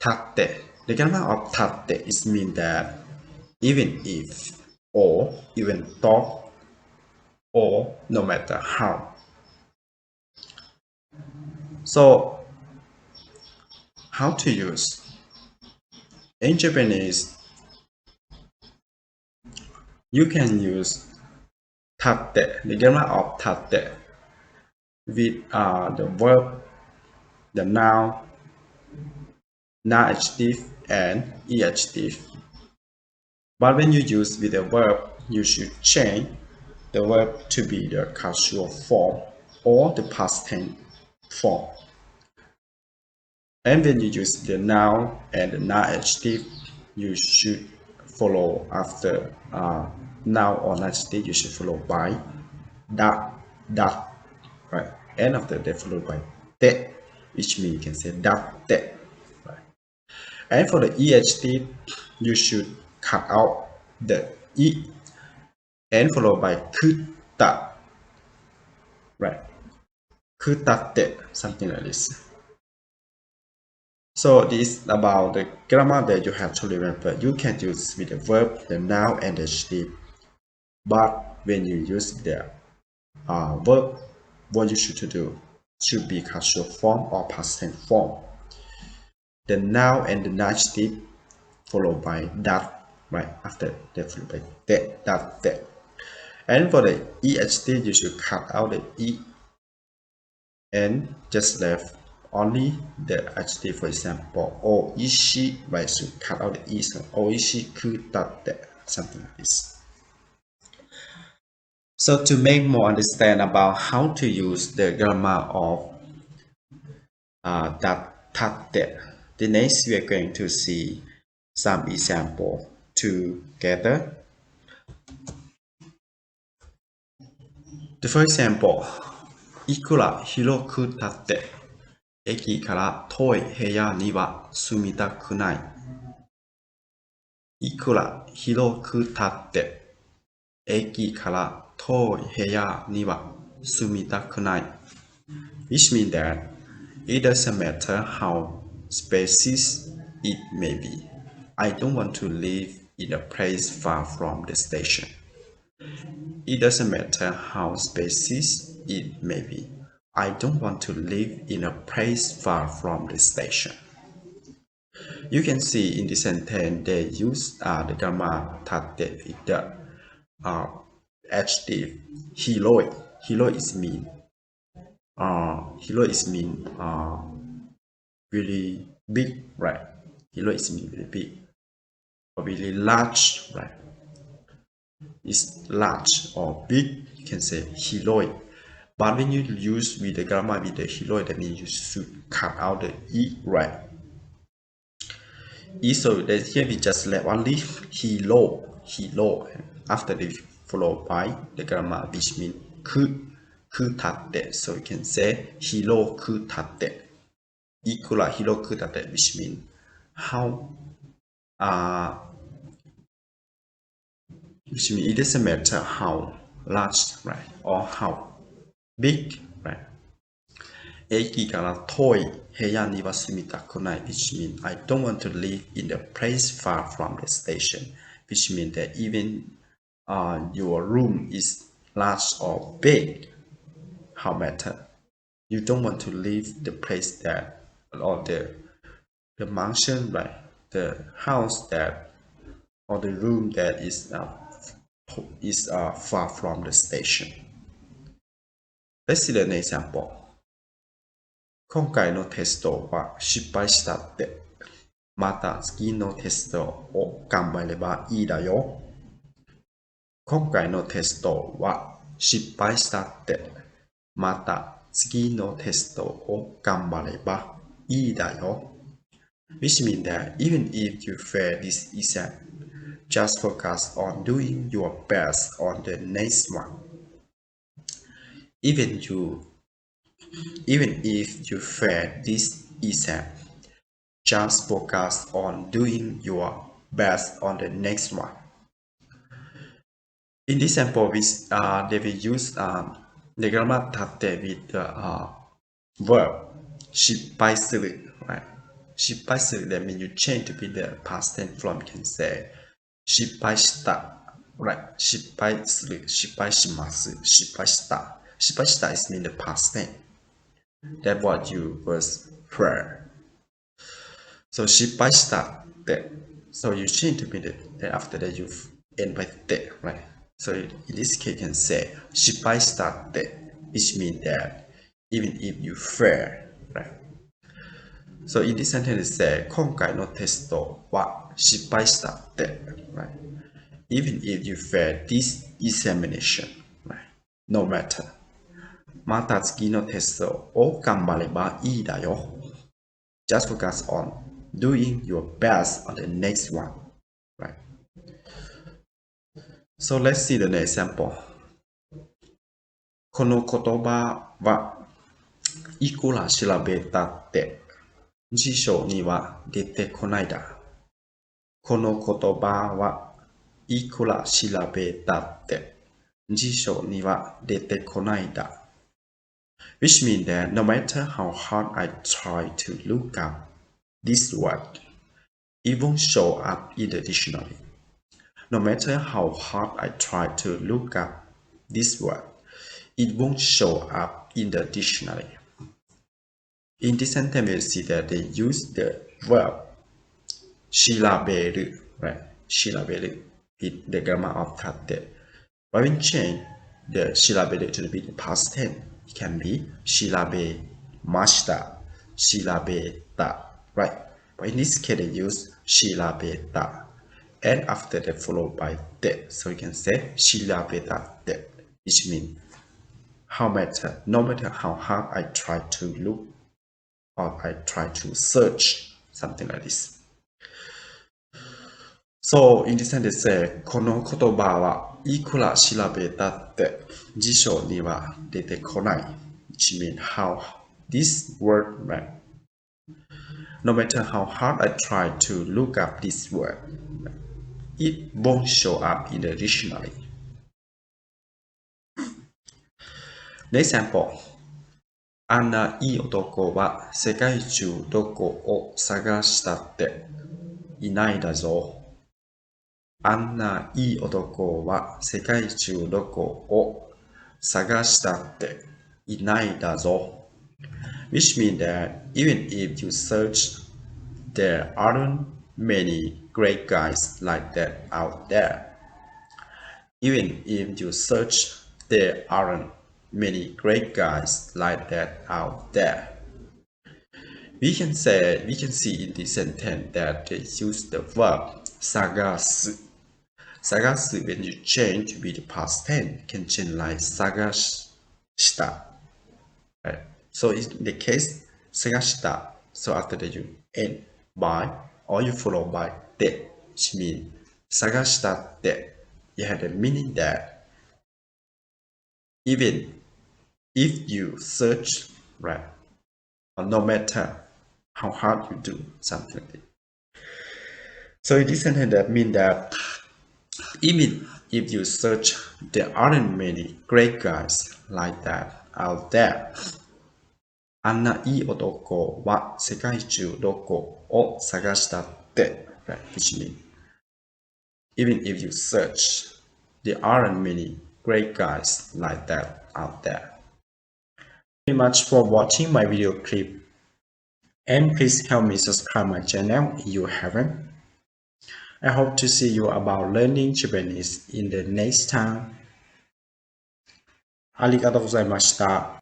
TATTE. The grammar of TATTE is mean that even if, or even though, or no matter how. So, how to use? In Japanese, you can use TATTE, the grammar of TATTE, with the verb, the noun, adjective, and adjective. But when you use with the verb, you should change the verb to be the causal form or the past tense form. And when you use the noun and the adjective, you should follow after noun or adjective, you should follow by that, right? And after that, followed by te, which means you can say that, right? And for the adjective, you should cut out the e and followed by kuta, right? Kutate, something like this. So this is about the grammar that you have to remember. You can use with the verb, the noun, and the adjective. But when you use the verb, what you should do should be causal form or past tense form. The noun and the adjective followed by that, right? After that, followed by that. And for the adjective, you should cut out the e and just left only the adjective. For example, oishi, right? So cut out the e, so oishi kutate, something like this. So to make more understand about how to use the grammar of that TATTE, the next we are going to see some example together. The first example, いくら広くたって駅から遠い部屋には住みたくない。いくら広くたって駅から遠い部屋には住みたくない。Which means that it doesn't matter how spacious it may be. I don't want to live in a place far from the station. It doesn't matter how spacious it may be. I don't want to live in a place far from the station. You can see in the sentence they use the grammar TATTE with the adjective hiroi. Hiroi is mean. Hiroi is mean really big, right? Hiroi is mean really big or really large, right? It's large or big. You can say hiroi. But when you use with the grammar with the hiroi, that means you should cut out the e, right? E, so that here we just left only hiro. After they followed by the grammar, which means kutate. So you can say hiro kutate. Ikura hiro kutate, which means how which means it doesn't matter how large, right, or how big, right? 駅から遠い部屋には住みたくない which means I don't want to live in a place far from the station, which means that even your room is large or big, how matter, you don't want to leave the place that, or the mansion, right, the house that, or the room that is far from the station. Let's see the next example. 今回のテストは失敗したって。また次のテストを頑張ればいいだよ。今回のテストは失敗したって。また次のテストを頑張ればいいだよ。Which means that even if you fail this exam, just focus on doing your best on the next one. Even if you fail this exam, just focus on doing your best on the next one. In this example, they will use the grammar TATTE with the verb 失敗する, right? 失敗する that means you change to be the past tense form. You can say 失敗した right 失敗する失敗します失敗した失敗した is mean the past tense. That's what you was heard. So 失敗したって so you change to be the then after that you end by って right. So in this case you can say 失敗したって which means that even if you fail, right? So in this sentence it says 今回のテストは失敗したって right? Even if you fail this examination, right? No matter. また次のテストを頑張ればいいだよ。Just focus on doing your best on the next one, right? So let's see the next example. この言葉はいくら調べたって辞書には出てこないだ。この言葉はいくら調べたって辞書には出てこないだ。Which means that no matter how hard I try to look up this word, it won't show up in the dictionary. No matter how hard I try to look up this word, it won't show up in the dictionary. In this sentence, you see that they use the verb 調べる right? 調べる in the grammar of TATTE. But when change the 調べる to be the past tense, it can be 調べました調べた right? But in this case, they use 調べた and after that followed by て so you can say 調べたって which means no matter how hard I try to look or I try to search something like this. So in this sentence say この言葉はいくら調べたって辞書には出てこない which means how this word right? No matter how hard I try to look up this word, it won't show up in the dictionary. Next example. あんないい男は世界中どこを探したっていないだぞ。あんないい男は世界中どこを探したっていないだぞ。Which means that even if you search, there aren't many great guys like that out there. Even if you search, there aren't many great guys like that out there. We can see in this sentence that they use the verb 探す 探す when you change to be the past tense, can change like 探した right? So in the case 探した so after that you end by or you follow by て which means 探したって you have the meaning that even if you search, right, or no matter how hard you do something like that. So in this sentence that means that even if you search, there aren't many great guys like that out there. あんないい男は世界中どこを探したって right, which means even if you search, there aren't many great guys like that out there. Thank you very much for watching my video clip, and please help me subscribe my channel if you haven't. I hope to see you about learning Japanese in the next time. ありがとうございました。